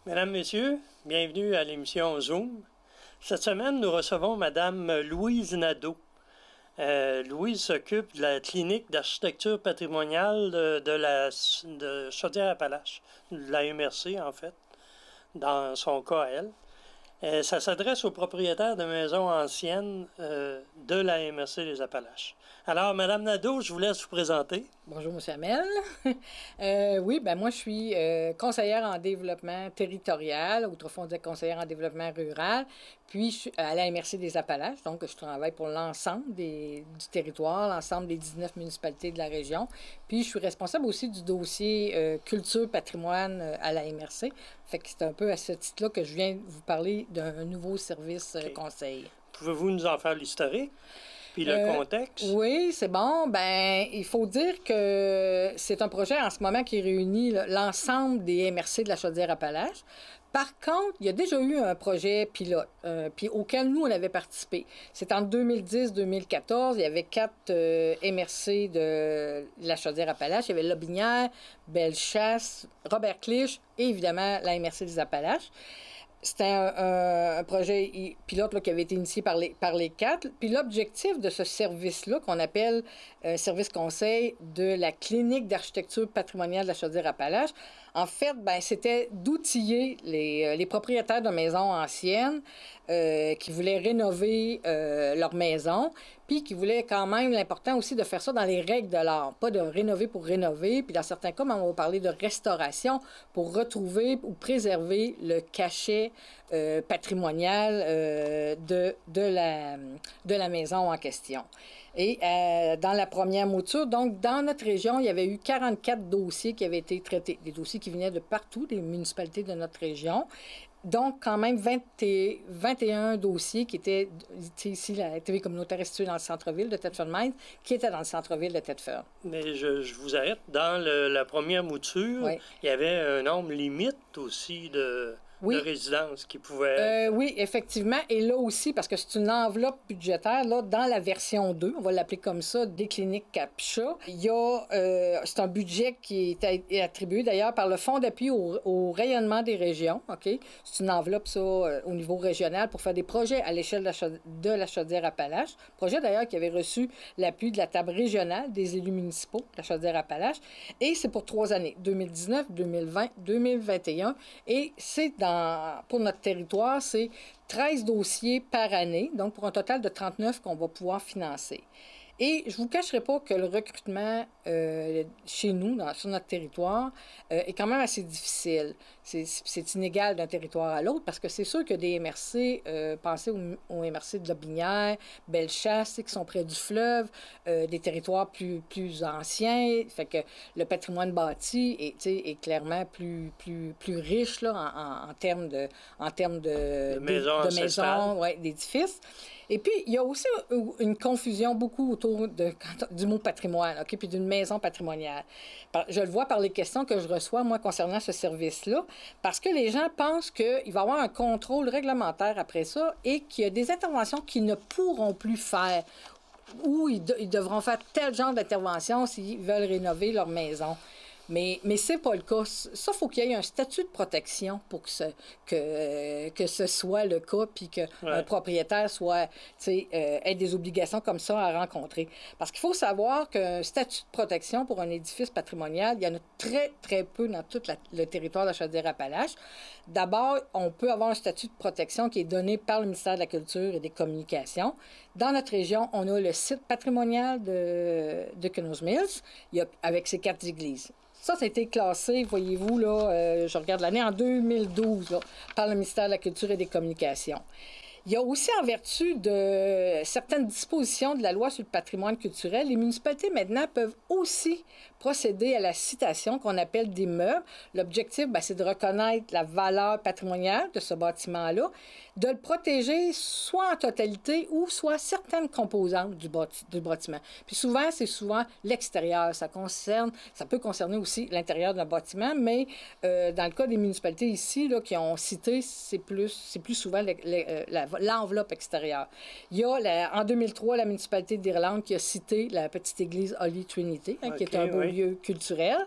Mesdames, Messieurs, bienvenue à l'émission Zoom. Cette semaine, nous recevons Madame Louise Nadeau. Louise s'occupe de la clinique d'architecture patrimoniale de Chaudière-Appalaches, de la MRC en fait, dans son cas à elle. Ça s'adresse aux propriétaires de maisons anciennes de la MRC des Appalaches. Alors, Madame Nadeau, je vous laisse vous présenter. Bonjour, M. Hamel. Oui, ben moi, je suis conseillère en développement territorial. Autrefois, on disait conseillère en développement rural. Puis, je suis à la MRC des Appalaches. Donc, je travaille pour l'ensemble du territoire, l'ensemble des 19 municipalités de la région. Puis, je suis responsable aussi du dossier culture, patrimoine à la MRC. Fait que c'est un peu à ce titre-là que je viens vous parler d'un nouveau service conseil. Pouvez-vous nous en faire l'historique? Puis le contexte? Oui, c'est bon. Ben, il faut dire que c'est un projet en ce moment qui réunit l'ensemble des MRC de la Chaudière-Appalaches. Par contre, il y a déjà eu un projet pilote, puis auquel nous, on avait participé. C'est en 2010-2014. Il y avait 4 MRC de la Chaudière-Appalaches. Il y avait Lobinière, Bellechasse, Robert Clich et évidemment la MRC des Appalaches. C'était un projet pilote là, qui avait été initié par les 4. Puis l'objectif de ce service-là, qu'on appelle service conseil de la clinique d'architecture patrimoniale de la Chaudière-Appalaches, en fait, ben, c'était d'outiller les propriétaires de maisons anciennes qui voulaient rénover leur maison, puis qui voulaient quand même, l'important aussi de faire ça dans les règles de l'art, pas de rénover pour rénover, puis dans certains cas, on va parler de restauration pour retrouver ou préserver le cachet patrimonial de la maison en question. Et dans la première mouture, donc dans notre région, il y avait eu 44 dossiers qui avaient été traités, des dossiers qui venaient de partout, des municipalités de notre région. Donc, quand même, 21 dossiers qui étaient ici, la TV communautaire est située dans le centre-ville de Thetford-Mines, qui étaient dans le centre-ville de Thetford. Mais je vous arrête. Dans la première mouture, oui, il y avait un nombre limite aussi de résidences qui pouvaient... oui, effectivement. Et là aussi, parce que c'est une enveloppe budgétaire, là, dans la version 2, on va l'appeler comme ça, des cliniques CAPCHA, il y a... c'est un budget qui est attribué d'ailleurs par le Fonds d'appui au rayonnement des régions, OK? C'est une enveloppe, ça, au niveau régional pour faire des projets à l'échelle de la Chaudière-Appalaches. Projet d'ailleurs qui avait reçu l'appui de la table régionale des élus municipaux de la Chaudière-Appalaches. Et c'est pour 3 années, 2019, 2020, 2021. Et c'est pour notre territoire, c'est 13 dossiers par année, donc pour un total de 39 qu'on va pouvoir financer. Et je ne vous cacherai pas que le recrutement chez nous, sur notre territoire, est quand même assez difficile. C'est inégal d'un territoire à l'autre parce que c'est sûr que des MRC, pensez aux MRC de Lobinière, Bellechasse, qui sont près du fleuve, des territoires plus anciens, fait que le patrimoine bâti est clairement plus riche là, en termes de maisons, ouais, d'édifices. Et puis, il y a aussi une confusion beaucoup autour du mot patrimoine, OK, puis d'une maison patrimoniale. Je le vois par les questions que je reçois, moi, concernant ce service-là, parce que les gens pensent qu'il va y avoir un contrôle réglementaire après ça et qu'il y a des interventions qu'ils ne pourront plus faire ou ils devront faire tel genre d'intervention s'ils veulent rénover leur maison. Mais c'est pas le cas. Ça, il faut qu'il y ait un statut de protection pour que ce soit le cas, puis qu'un propriétaire ait des obligations comme ça à rencontrer. Parce qu'il faut savoir qu'un statut de protection pour un édifice patrimonial, il y en a très, très peu dans tout le territoire de la Chaudière-Appalaches. D'abord, on peut avoir un statut de protection qui est donné par le ministère de la Culture et des Communications. Dans notre région, on a le site patrimonial de Kenose Mills, avec ses 4 églises. Ça a été classé, voyez-vous, là, je regarde l'année, en 2012, là, par le ministère de la Culture et des Communications. Il y a aussi, en vertu de certaines dispositions de la loi sur le patrimoine culturel, les municipalités, maintenant, peuvent aussi procéder à la citation qu'on appelle des meubles. L'objectif, c'est de reconnaître la valeur patrimoniale de ce bâtiment-là, de le protéger soit en totalité ou soit certaines composantes du bâtiment. Puis souvent, c'est l'extérieur. Ça peut concerner aussi l'intérieur d'un bâtiment, mais dans le cas des municipalités ici, là, qui ont cité, c'est plus souvent l'enveloppe extérieure. Il y a, en 2003, la municipalité d'Irlande qui a cité la petite église Holy Trinity, qui est un beau lieu culturel.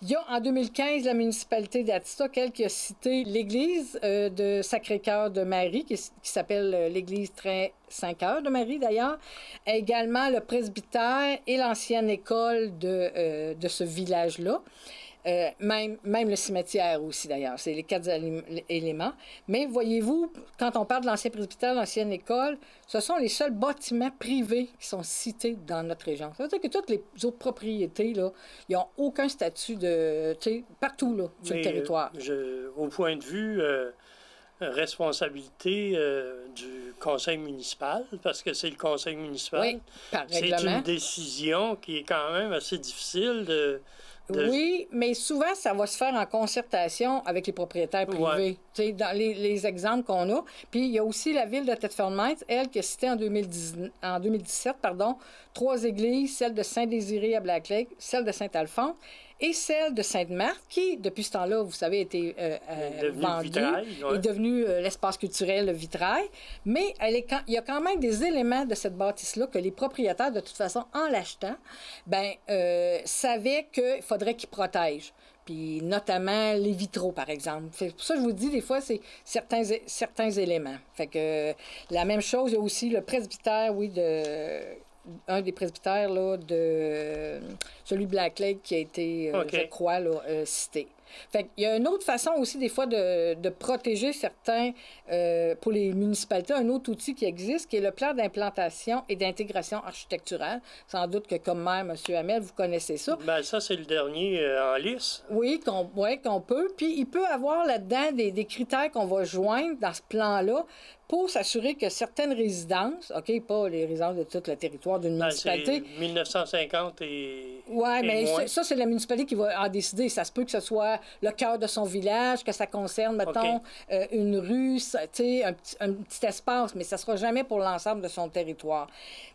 Il y a en 2015 la municipalité d'Atistoc, elle qui a cité l'église de Sacré-Cœur de Marie, qui s'appelle l'église Très Saint-Cœur de Marie d'ailleurs, également le presbytère et l'ancienne école de ce village-là. Même le cimetière aussi, d'ailleurs. C'est les 4 éléments. Mais voyez-vous, quand on parle de l'ancien presbytère, l'ancienne école, ce sont les seuls bâtiments privés qui sont cités dans notre région. Ça veut dire que toutes les autres propriétés, là, ils n'ont aucun statut de... Tu sais, partout, là, sur le territoire. Au point de vue responsabilité du conseil municipal, parce que c'est le conseil municipal, oui, par règlement. C'est une décision qui est quand même assez difficile Oui, mais souvent, ça va se faire en concertation avec les propriétaires privés. Tu sais, dans les exemples qu'on a. Puis, il y a aussi la ville de Thetford-Mines, elle, qui a cité en 2017, 3 églises, celle de Saint-Désiré à Black Lake, celle de Saint-Alphonse et celle de Sainte-Marthe, qui, depuis ce temps-là, vous savez, a été vendue, est devenue l'espace culturel le Vitrail. Mais il y a quand même des éléments de cette bâtisse-là que les propriétaires, de toute façon, en l'achetant, savaient qu'il faudrait qu'ils protègent. Puis notamment les vitraux, par exemple. C'est pour ça que je vous dis, des fois, c'est certains éléments. Fait que la même chose, il y a aussi le presbytère, un des presbytères, là, de celui de Black Lake qui a été, je crois, là, cité. Fait qu'il y a une autre façon aussi, des fois, de protéger certains, pour les municipalités, un autre outil qui existe, qui est le plan d'implantation et d'intégration architecturale. Sans doute que, comme maire, M. Hamel, vous connaissez ça. Bien, ça, c'est le dernier en lice. Oui, qu'on peut. Puis, il peut avoir là-dedans des critères qu'on va joindre dans ce plan-là pour s'assurer que certaines résidences, OK, pas les résidences de tout le territoire d'une municipalité. C'est 1950 et. Oui, mais moins. Ça, c'est la municipalité qui va en décider. Ça se peut que ce soit le cœur de son village, que ça concerne, mettons, une rue, tu sais, un petit espace, mais ça ne sera jamais pour l'ensemble de son territoire.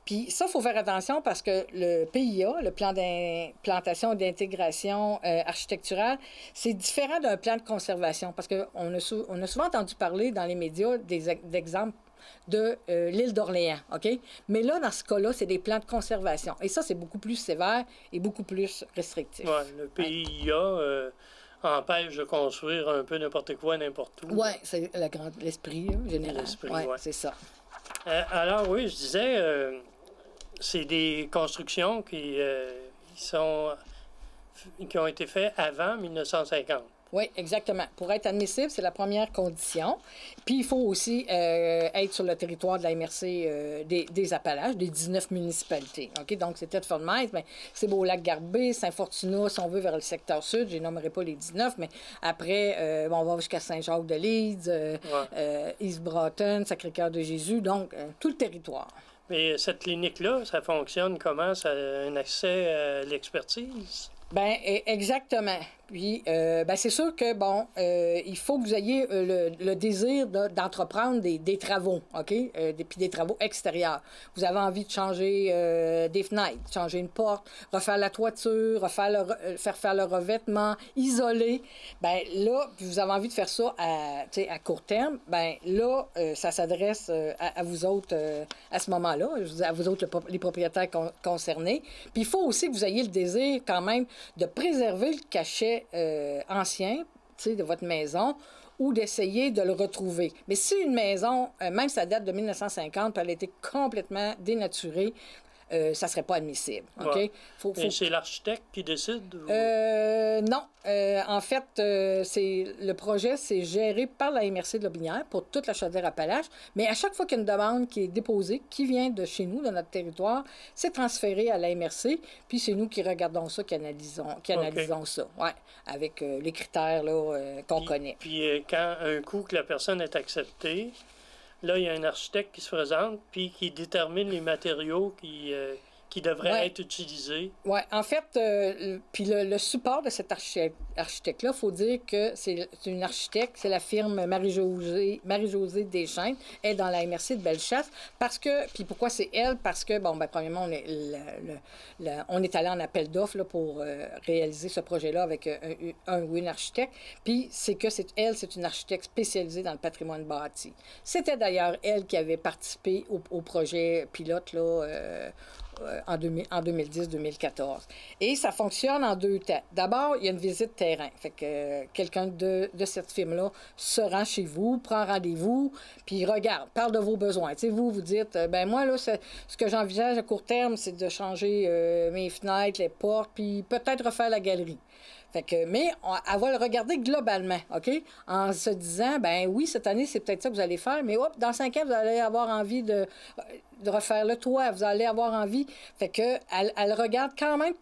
Puis ça, il faut faire attention parce que le PIA, le plan d'implantation et d'intégration architecturale, c'est différent d'un plan de conservation parce qu'on a souvent entendu parler dans les médias d'exemples de l'île d'Orléans, OK? Mais là, dans ce cas-là, c'est des plans de conservation. Et ça, c'est beaucoup plus sévère et beaucoup plus restrictif. Oui, le PIA empêche de construire un peu n'importe quoi, n'importe où. Oui, c'est l'esprit général. L'esprit, ouais, c'est ça. Alors, oui, je disais, c'est des constructions qui ont été faites avant 1950. Oui, exactement. Pour être admissible, c'est la première condition. Puis, il faut aussi être sur le territoire de la MRC des Appalaches, des 19 municipalités. OK? Donc, c'est Thetford-Mines, mais c'est Beau-Lac-Garbé, Saint-Fortuna, si on veut, vers le secteur sud. Je n'énumérerai pas les 19, mais après, on va jusqu'à Saint-Jacques-de-Leeds, East Broughton, Sacré-Cœur-de-Jésus, donc tout le territoire. Mais cette clinique-là, ça fonctionne comment? Ça a un accès à l'expertise? Bien, exactement. Puis, c'est sûr que, il faut que vous ayez le désir d'entreprendre des travaux, OK? Puis des travaux extérieurs. Vous avez envie de changer des fenêtres, changer une porte, refaire la toiture, faire faire le revêtement, isoler. Bien, là, puis vous avez envie de faire ça à court terme, bien, là, ça s'adresse à vous autres à ce moment-là, à vous autres, les propriétaires concernés. Puis, il faut aussi que vous ayez le désir, quand même, de préserver le cachet ancien, de votre maison, ou d'essayer de le retrouver. Mais si une maison, même si ça date de 1950, puis elle a été complètement dénaturée, ça ne serait pas admissible. OK? Ouais. Et c'est l'architecte qui décide? Ou... non. En fait, le projet, c'est géré par la MRC de Lotbinière pour toute la Chaudière-Appalaches. Mais à chaque fois qu'il y a une demande qui est déposée, qui vient de chez nous, de notre territoire, c'est transféré à la MRC. Puis c'est nous qui regardons ça, qui analysons ça. Ouais, avec les critères qu'on connaît. Puis quand un coup que la personne est acceptée, là, il y a un architecte qui se présente puis qui détermine les matériaux qui devraient être utilisés. Oui, en fait, puis le support de cet architecte-là, il faut dire que c'est une architecte, c'est la firme Marie-Josée Deschênes, elle est dans la MRC de Bellechasse, parce que, puis pourquoi c'est elle? Parce que, premièrement, on est allé en appel d'offres pour réaliser ce projet-là avec un ou une architecte, puis c'est que c'est une architecte spécialisée dans le patrimoine bâti. C'était d'ailleurs elle qui avait participé au projet pilote, là, en 2010-2014. Et ça fonctionne en deux temps. D'abord, il y a une visite terrain. Fait que quelqu'un de cette firme-là se rend chez vous, prend rendez-vous, puis regarde, parle de vos besoins. Tu sais, vous dites, ben moi, là, ce que j'envisage à court terme, c'est de changer mes fenêtres, les portes, puis peut-être refaire la galerie. Fait que, mais elle va le regarder globalement, OK? En se disant, ben oui, cette année, c'est peut-être ça que vous allez faire, mais hop, dans 5 ans, vous allez avoir envie de refaire le toit, vous allez avoir envie. Fait que, elle regarde quand même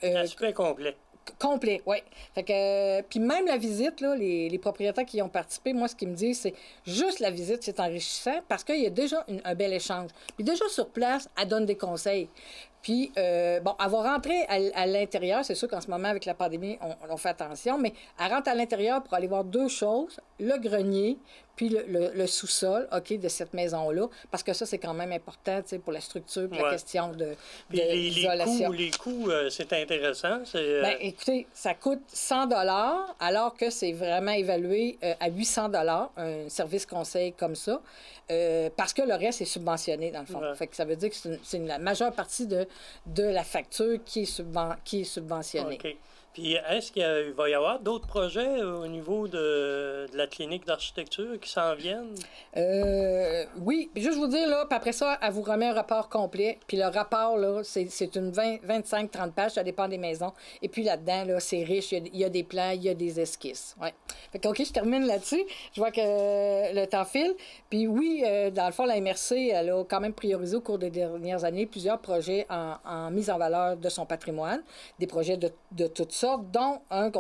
l'aspect complet. Complet, oui. Fait que, puis même la visite, là, les propriétaires qui y ont participé, moi, ce qu'ils me disent, c'est juste la visite, c'est enrichissant parce qu'il y a déjà un bel échange. Puis déjà sur place, elle donne des conseils. Puis, bon, elle va rentrer à l'intérieur. C'est sûr qu'en ce moment, avec la pandémie, on fait attention, mais elle rentre à l'intérieur pour aller voir deux choses, le grenier, puis le sous-sol, OK, de cette maison-là, parce que ça, c'est quand même important, tu sais, pour la structure, pour la question d'isolation. Les coûts, c'est intéressant. Bien, écoutez, ça coûte 100 alors que c'est vraiment évalué à 800 un service conseil comme ça, parce que le reste est subventionné, dans le fond. Fait que ça veut dire que c'est la majeure partie de la facture qui est subventionnée. OK. Puis, est-ce qu'il va y avoir d'autres projets au niveau de la clinique d'architecture qui s'en viennent? Oui. Puis juste vous dire, là, puis après ça, elle vous remet un rapport complet. Puis le rapport, là, c'est une 25-30 pages, ça dépend des maisons. Et puis là-dedans, là, c'est riche. Il y a des plans, il y a des esquisses. Ouais. Fait que, OK, je termine là-dessus. Je vois que le temps file. Puis oui, dans le fond, la MRC, elle a quand même priorisé au cours des dernières années plusieurs projets en mise en valeur de son patrimoine. Des projets de toutes sortes, dont un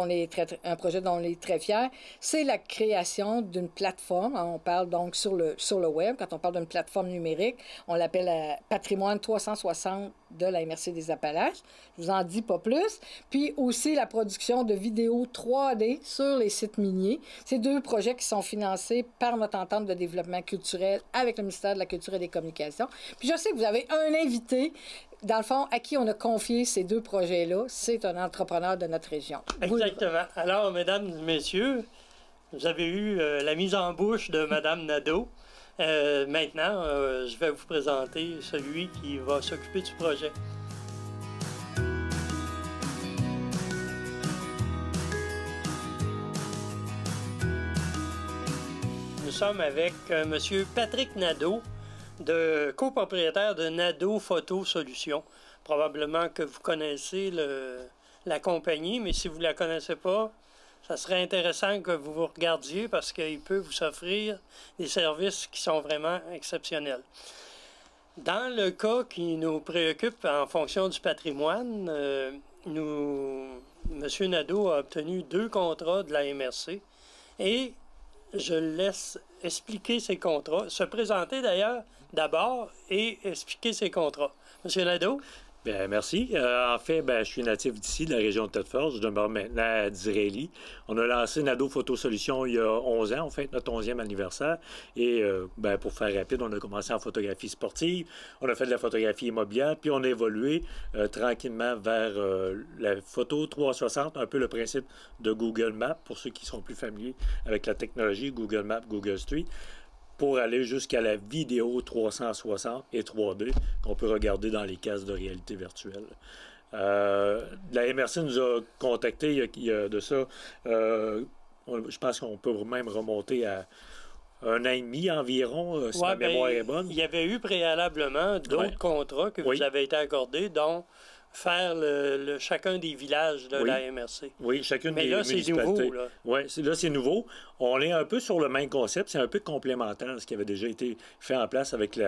projet dont on est très fiers, c'est la création d'une plateforme. On parle donc sur le web. Quand on parle d'une plateforme numérique, on l'appelle Patrimoine 360 de la MRC des Appalaches. Je vous en dis pas plus. Puis aussi la production de vidéos 3D sur les sites miniers. C'est deux projets qui sont financés par notre entente de développement culturel avec le ministère de la Culture et des Communications. Puis je sais que vous avez un invité, dans le fond, à qui on a confié ces deux projets-là. C'est un entrepreneur de notre région. Exactement. Alors, mesdames et messieurs, vous avez eu la mise en bouche de Mme Nadeau. Maintenant, je vais vous présenter celui qui va s'occuper du projet. Nous sommes avec M. Patrick Nadeau, copropriétaire de Nadeau Photo Solutions. Probablement que vous connaissez la compagnie, mais si vous ne la connaissez pas, ça serait intéressant que vous regardiez parce qu'il peut vous offrir des services qui sont vraiment exceptionnels. Dans le cas qui nous préoccupe en fonction du patrimoine, M. Nadeau a obtenu 2 contrats de la MRC et je le laisse expliquer ses contrats, se présenter d'ailleurs d'abord et expliquer ses contrats. M. Nadeau? Bien, merci. En fait, je suis natif d'ici, de la région de Thetford. Je demeure maintenant à Disraeli. On a lancé Nadeau Photo Solutions il y a 11 ans, on fête notre 11e anniversaire. Et pour faire rapide, on a commencé en photographie sportive, on a fait de la photographie immobilière, puis on a évolué tranquillement vers la photo 360, un peu le principe de Google Maps, pour ceux qui sont plus familiers avec la technologie Google Maps, Google Street, pour aller jusqu'à la vidéo 360 et 3D qu'on peut regarder dans les casques de réalité virtuelle. La MRC nous a contactés il y a de ça, je pense qu'on peut même remonter à 1 an et demi environ, si ma mémoire est bonne. Il y avait eu préalablement d'autres contrats que vous avez été accordés, dont faire chacun des villages de la MRC. Oui, chacune des municipalités. Mais là, c'est nouveau. Oui, là, c'est nouveau. On est un peu sur le même concept. C'est un peu complémentaire à ce qui avait déjà été fait en place avec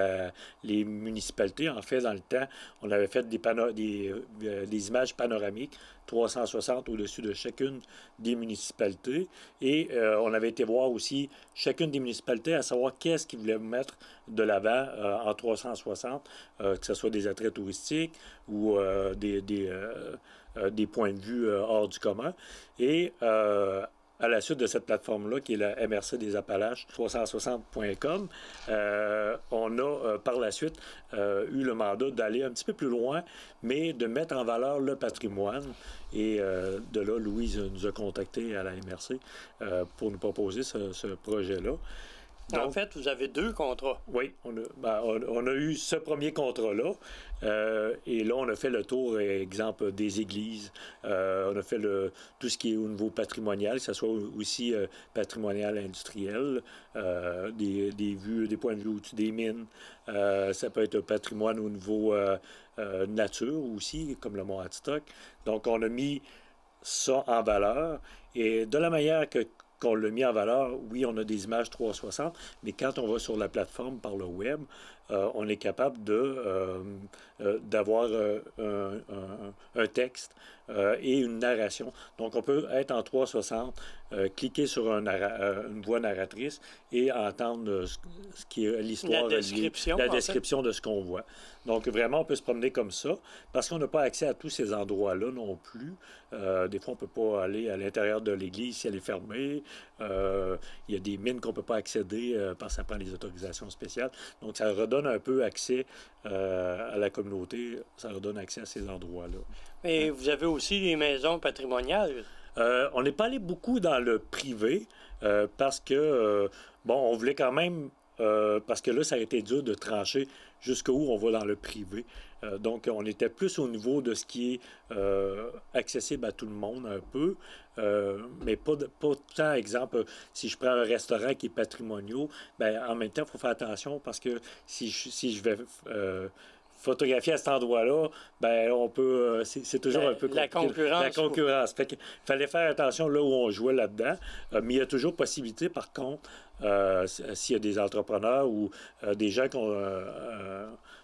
les municipalités. En fait, dans le temps, on avait fait des images panoramiques 360 au-dessus de chacune des municipalités. Et on avait été voir aussi chacune des municipalités à savoir qu'est-ce qu'ils voulaient mettre de l'avant en 360, que ce soit des attraits touristiques ou des points de vue hors du commun. Et à la suite de cette plateforme-là, qui est la MRC des Appalaches, 360.com, on a par la suite eu le mandat d'aller un petit peu plus loin, mais de mettre en valeur le patrimoine. Et de là, Louise nous a contactés à la MRC pour nous proposer ce projet-là. Donc, en fait, vous avez 2 contrats. Oui, on a eu ce premier contrat-là. Et là, on a fait le tour, exemple, des églises. On a fait tout ce qui est au niveau patrimonial, que ce soit aussi patrimonial industriel, des vues, des points de vue au-dessus des mines. Ça peut être un patrimoine au niveau nature aussi, comme le Mont Hadstock. Donc, on a mis ça en valeur. Et de la manière qu'on l'a mis en valeur, oui, on a des images 360, mais quand on va sur la plateforme par le web, on est capable d'avoir un texte et une narration. Donc, on peut être en 360, cliquer sur une voix narratrice et entendre ce qui est l'histoire, la description, la description de ce qu'on voit. Donc, vraiment, on peut se promener comme ça, parce qu'on n'a pas accès à tous ces endroits-là non plus. Des fois, on ne peut pas aller à l'intérieur de l'église si elle est fermée. Il y a des mines qu'on ne peut pas accéder parce que ça prend les autorisations spéciales. Donc, ça redonne un peu accès à la communauté. Ça redonne accès à ces endroits-là. Mais vous avez aussi des maisons patrimoniales. On n'est pas allé beaucoup dans le privé parce que, on voulait quand même, parce que là, ça a été dur de trancher jusqu'où on va dans le privé. Donc, on était plus au niveau de ce qui est accessible à tout le monde un peu, mais pas tant, exemple, si je prends un restaurant qui est patrimonial, bien, en même temps, il faut faire attention parce que si je vais photographier à cet endroit-là, ben on peut. C'est toujours un peu compliqué. La concurrence. La concurrence. Fait qu'il fallait faire attention là où on jouait là-dedans. Mais il y a toujours possibilité, par contre, s'il y a des entrepreneurs ou des gens qui ont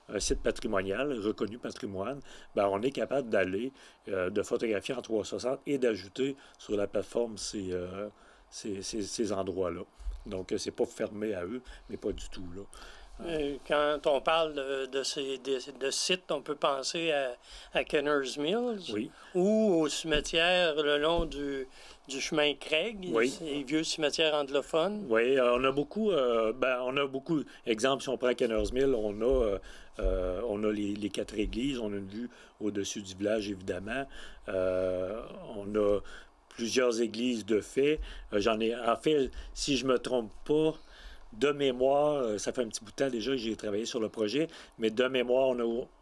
un site patrimonial, reconnu patrimoine, ben on est capable d'aller, de photographier en 360 et d'ajouter sur la plateforme ces endroits-là. Donc, c'est pas fermé à eux, mais pas du tout, là. Quand on parle de sites, on peut penser à Kenner's Mills, Oui. Ou au cimetière le long du chemin Craig, Oui. les vieux cimetières anglophones. Oui, on a beaucoup, exemple, si on prend Kenner's Mill, on a les 4 églises, on a une vue au-dessus du village, évidemment. On a plusieurs églises de fait. En fait, si je me trompe pas, de mémoire, ça fait un petit bout de temps déjà que j'ai travaillé sur le projet, mais de mémoire,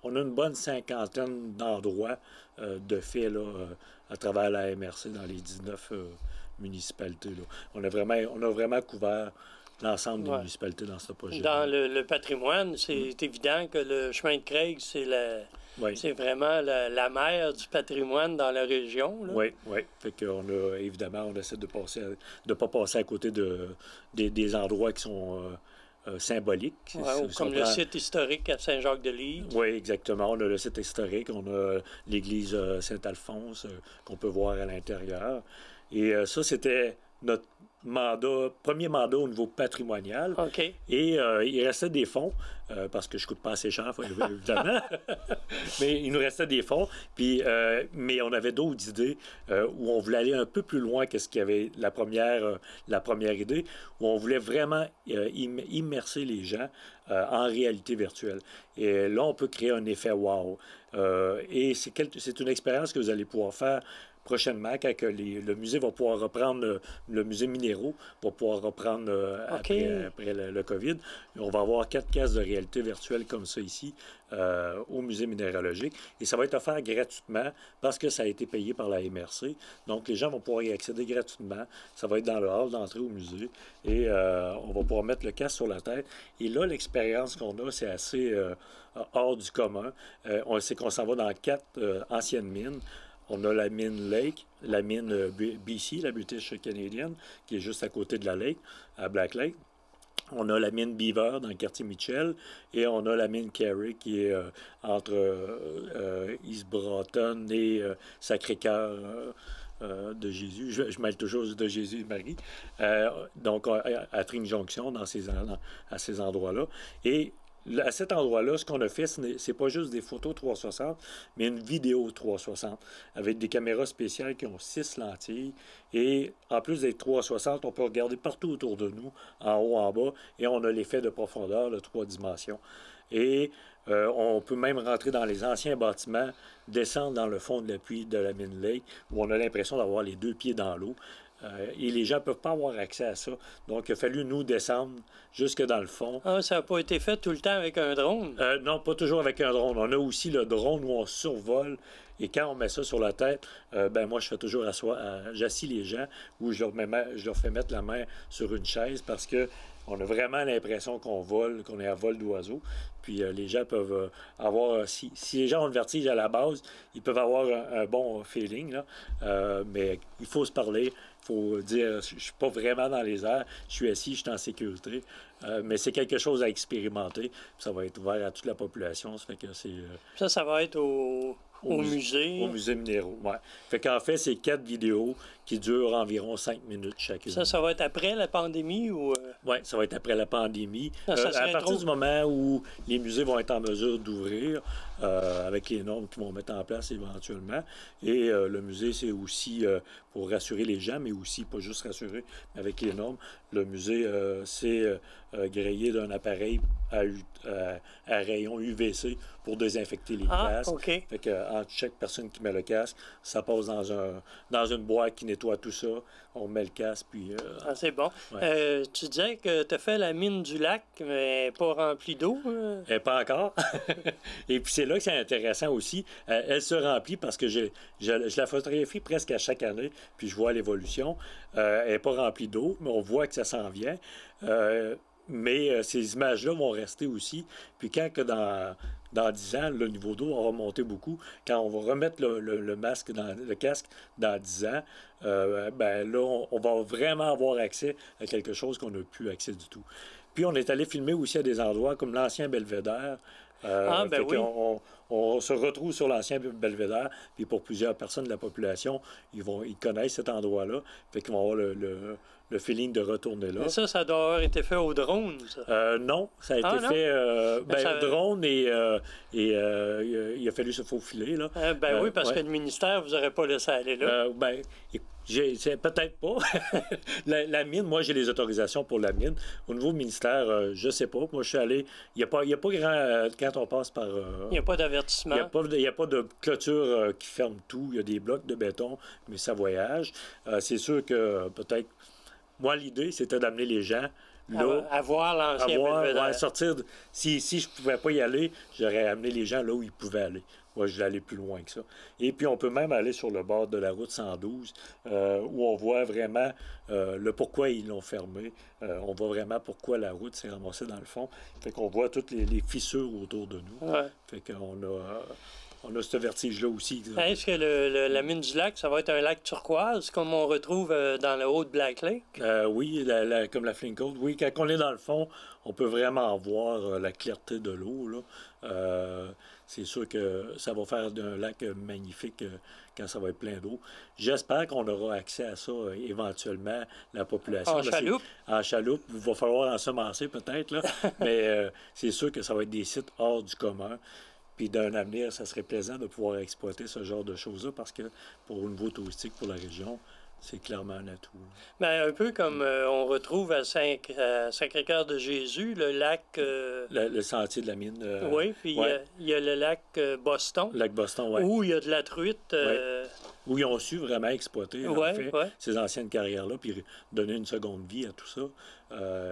on a une bonne 50aine d'endroits de fait là, à travers la MRC dans les 19 municipalités. Là. On a vraiment couvert l'ensemble des municipalités dans ce projet. Dans le patrimoine, c'est évident que le chemin de Craig, c'est vraiment la mère du patrimoine dans la région. Là. Oui. Fait qu'on a, évidemment, on essaie de pas passer à côté des endroits qui sont symboliques. Comme le site historique à Saint-Jacques-de-Lys. Oui, exactement. On a le site historique, on a l'église Saint-Alphonse qu'on peut voir à l'intérieur. Et ça, c'était notre premier mandat au niveau patrimonial. OK. Et il restait des fonds, parce que je ne coûte pas assez cher, évidemment, mais il nous restait des fonds. Puis, mais on avait d'autres idées où on voulait aller un peu plus loin que ce qu'il y avait la première idée, où on voulait vraiment immerser les gens en réalité virtuelle. Et là, on peut créer un effet wow. Et c'est une expérience que vous allez pouvoir faire prochainement, quand le musée va pouvoir reprendre, le musée Minéraux va pouvoir reprendre après le COVID. On va avoir 4 cases de réalité virtuelle comme ça ici au musée minéralogique. Et ça va être offert gratuitement parce que ça a été payé par la MRC. Donc, les gens vont pouvoir y accéder gratuitement. Ça va être dans le hall d'entrée au musée. Et on va pouvoir mettre le casque sur la tête. Et là, l'expérience qu'on a, c'est assez hors du commun. On sait qu'on s'en va dans 4 anciennes mines. On a la mine Lake, la mine BC, la British Canadian, qui est juste à côté de la Lake, à Black Lake. On a la mine Beaver dans le quartier Mitchell et on a la mine Carey qui est entre East Broughton et Sacré-Cœur de Jésus. Je mêle toujours de Jésus et Marie. Donc, à Tring Junction, à ces endroits-là. Et à cet endroit-là, ce qu'on a fait, c'est pas juste des photos 360, mais une vidéo 360 avec des caméras spéciales qui ont 6 lentilles. Et en plus d'être 360, on peut regarder partout autour de nous, en haut, en bas, et on a l'effet de profondeur de 3 dimensions. Et on peut même rentrer dans les anciens bâtiments, descendre dans le fond de la puits de la mine Lake, où on a l'impression d'avoir les 2 pieds dans l'eau. Et les gens ne peuvent pas avoir accès à ça. Donc, il a fallu nous descendre jusque dans le fond. Ah, ça n'a pas été fait tout le temps avec un drone? Non, pas toujours avec un drone. On a aussi le drone où on survole. Et quand on met ça sur la tête, moi, je fais toujours j'assis les gens ou je leur fais mettre la main sur une chaise parce que on a vraiment l'impression qu'on vole, qu'on est à vol d'oiseau. Puis les gens peuvent avoir... Si les gens ont le vertige à la base, ils peuvent avoir un bon feeling, là. Mais il faut se parler. Il faut dire, je ne suis pas vraiment dans les airs. Je suis assis, je suis en sécurité. Mais c'est quelque chose à expérimenter. Ça va être ouvert à toute la population. Ça fait que c'est... Ça va être au musée. Au musée Minéraux, oui. Fait qu'en fait, c'est 4 vidéos qui durent environ 5 minutes chacune. Ça va être après la pandémie ou... Oui, ça va être après la pandémie. Non, à partir du moment où les musées vont être en mesure d'ouvrir, avec les normes qu'ils vont mettre en place éventuellement. Et le musée, c'est aussi pour rassurer les gens, mais aussi, pas juste rassurer, mais avec les normes, le musée, c'est grillé d'un appareil à rayon UVC pour désinfecter les casques. OK. Fait que, entre chaque personne qui met le casque, ça passe dans une boîte qui nettoie tout ça. On met le casque, puis... c'est bon. Ouais. Tu disais que tu as fait la mine du lac, mais pas remplie d'eau. Pas encore. Et puis c'est là que c'est intéressant aussi. Elle se remplit parce que je la photographie presque à chaque année, puis je vois l'évolution. Elle n'est pas remplie d'eau, mais on voit que ça s'en vient. Mais ces images-là vont rester aussi. Puis quand que dans 10 ans, le niveau d'eau va remonter beaucoup. Quand on va remettre le casque dans 10 ans, là, on va vraiment avoir accès à quelque chose qu'on n'a plus accès du tout. Puis on est allé filmer aussi à des endroits comme l'ancien Belvédère. Oui. On se retrouve sur l'ancien Belvédère, puis pour plusieurs personnes de la population, ils connaissent cet endroit-là, fait qu'ils vont avoir le feeling de retourner là. Mais ça doit avoir été fait au drone, ça? Non, ça a été fait au drone et il a fallu se faufiler, là. Oui, parce que le ministère vous aurait pas laissé aller là. C'est peut-être pas. la mine, moi, j'ai les autorisations pour la mine. Au niveau ministère, je sais pas. Moi, je suis allé... Il n'y a pas grand... quand on passe par... Il n'y a pas d'avertissement. Il n'y a pas de clôture qui ferme tout. Il y a des blocs de béton, mais ça voyage. C'est sûr que peut-être... Moi, l'idée, c'était d'amener les gens là... À voir l'ancien Belvédère. Sortir... Si je ne pouvais pas y aller, j'aurais amené les gens là où ils pouvaient aller. Moi, je vais aller plus loin que ça. Et puis, on peut même aller sur le bord de la route 112, où on voit vraiment le pourquoi ils l'ont fermé. On voit vraiment pourquoi la route s'est ramassée dans le fond. Fait qu'on voit toutes les fissures autour de nous. Ouais. Fait qu'on a ce vertige-là aussi. Est-ce que la mine du lac, ça va être un lac turquoise, comme on retrouve dans le haut de Black Lake? Oui, comme la Flint Cove. Oui, quand on est dans le fond, on peut vraiment voir la clarté de l'eau, là. C'est sûr que ça va faire d'un lac magnifique quand ça va être plein d'eau. J'espère qu'on aura accès à ça éventuellement, la population. En chaloupe? En chaloupe. Il va falloir ensemencer peut-être, là. Mais c'est sûr que ça va être des sites hors du commun. Puis d'un avenir, ça serait plaisant de pouvoir exploiter ce genre de choses-là parce que pour au niveau touristique, pour la région, c'est clairement un atout. Un peu comme on retrouve à Sacré-Cœur de Jésus, le lac... Le sentier de la mine. Oui, puis il y a le lac Boston. Le lac Boston, oui. Où il y a de la truite. Où ils ont su vraiment exploiter ces anciennes carrières-là, puis donner une seconde vie à tout ça.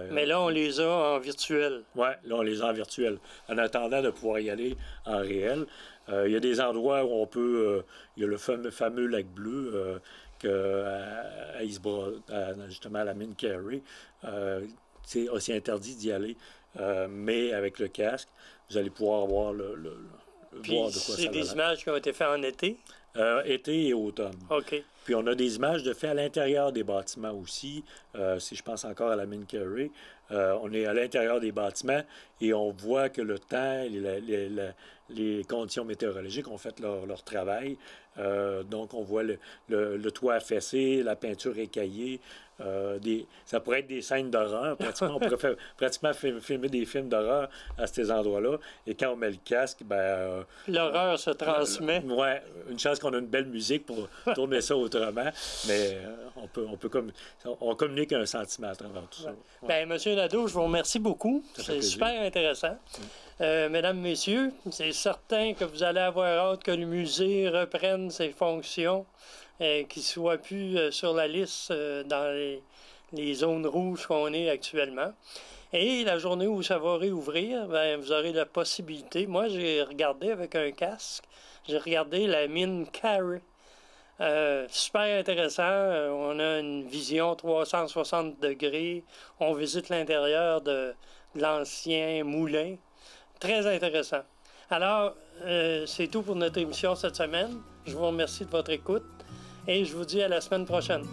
Mais là, on les a en virtuel. Oui, là, on les a en virtuel. En attendant de pouvoir y aller en réel. Il y a des endroits où on peut... il y a le fameux lac bleu... à Isbra, justement à la mine Carey, c'est aussi interdit d'y aller, mais avec le casque, vous allez pouvoir voir voir de quoi ça c'est des images qui ont été faites en été? Été et automne. OK. Puis on a des images de fait à l'intérieur des bâtiments aussi. Si je pense encore à la mine Carey, on est à l'intérieur des bâtiments et on voit que le temps et les conditions météorologiques ont fait leur travail. Donc on voit le toit affaissé, la peinture écaillée. Ça pourrait être des scènes d'horreur. Pratiquement, on pourrait pratiquement filmer des films d'horreur à ces endroits-là. Et quand on met le casque, l'horreur se transmet. Oui, une chance qu'on a une belle musique pour tourner ça autrement. Mais on communique un sentiment à travers tout ça. Ouais. Monsieur Nadeau, je vous remercie beaucoup. C'est super intéressant. Mesdames, Messieurs, c'est certain que vous allez avoir hâte que le musée reprenne ses fonctions qui ne soit plus sur la liste dans les zones rouges qu'on est actuellement. Et la journée où ça va réouvrir, ben, vous aurez la possibilité. Moi, j'ai regardé avec un casque, j'ai regardé la mine Carey. Super intéressant. On a une vision 360 degrés. On visite l'intérieur de l'ancien moulin. Très intéressant. Alors, c'est tout pour notre émission cette semaine. Je vous remercie de votre écoute et je vous dis à la semaine prochaine.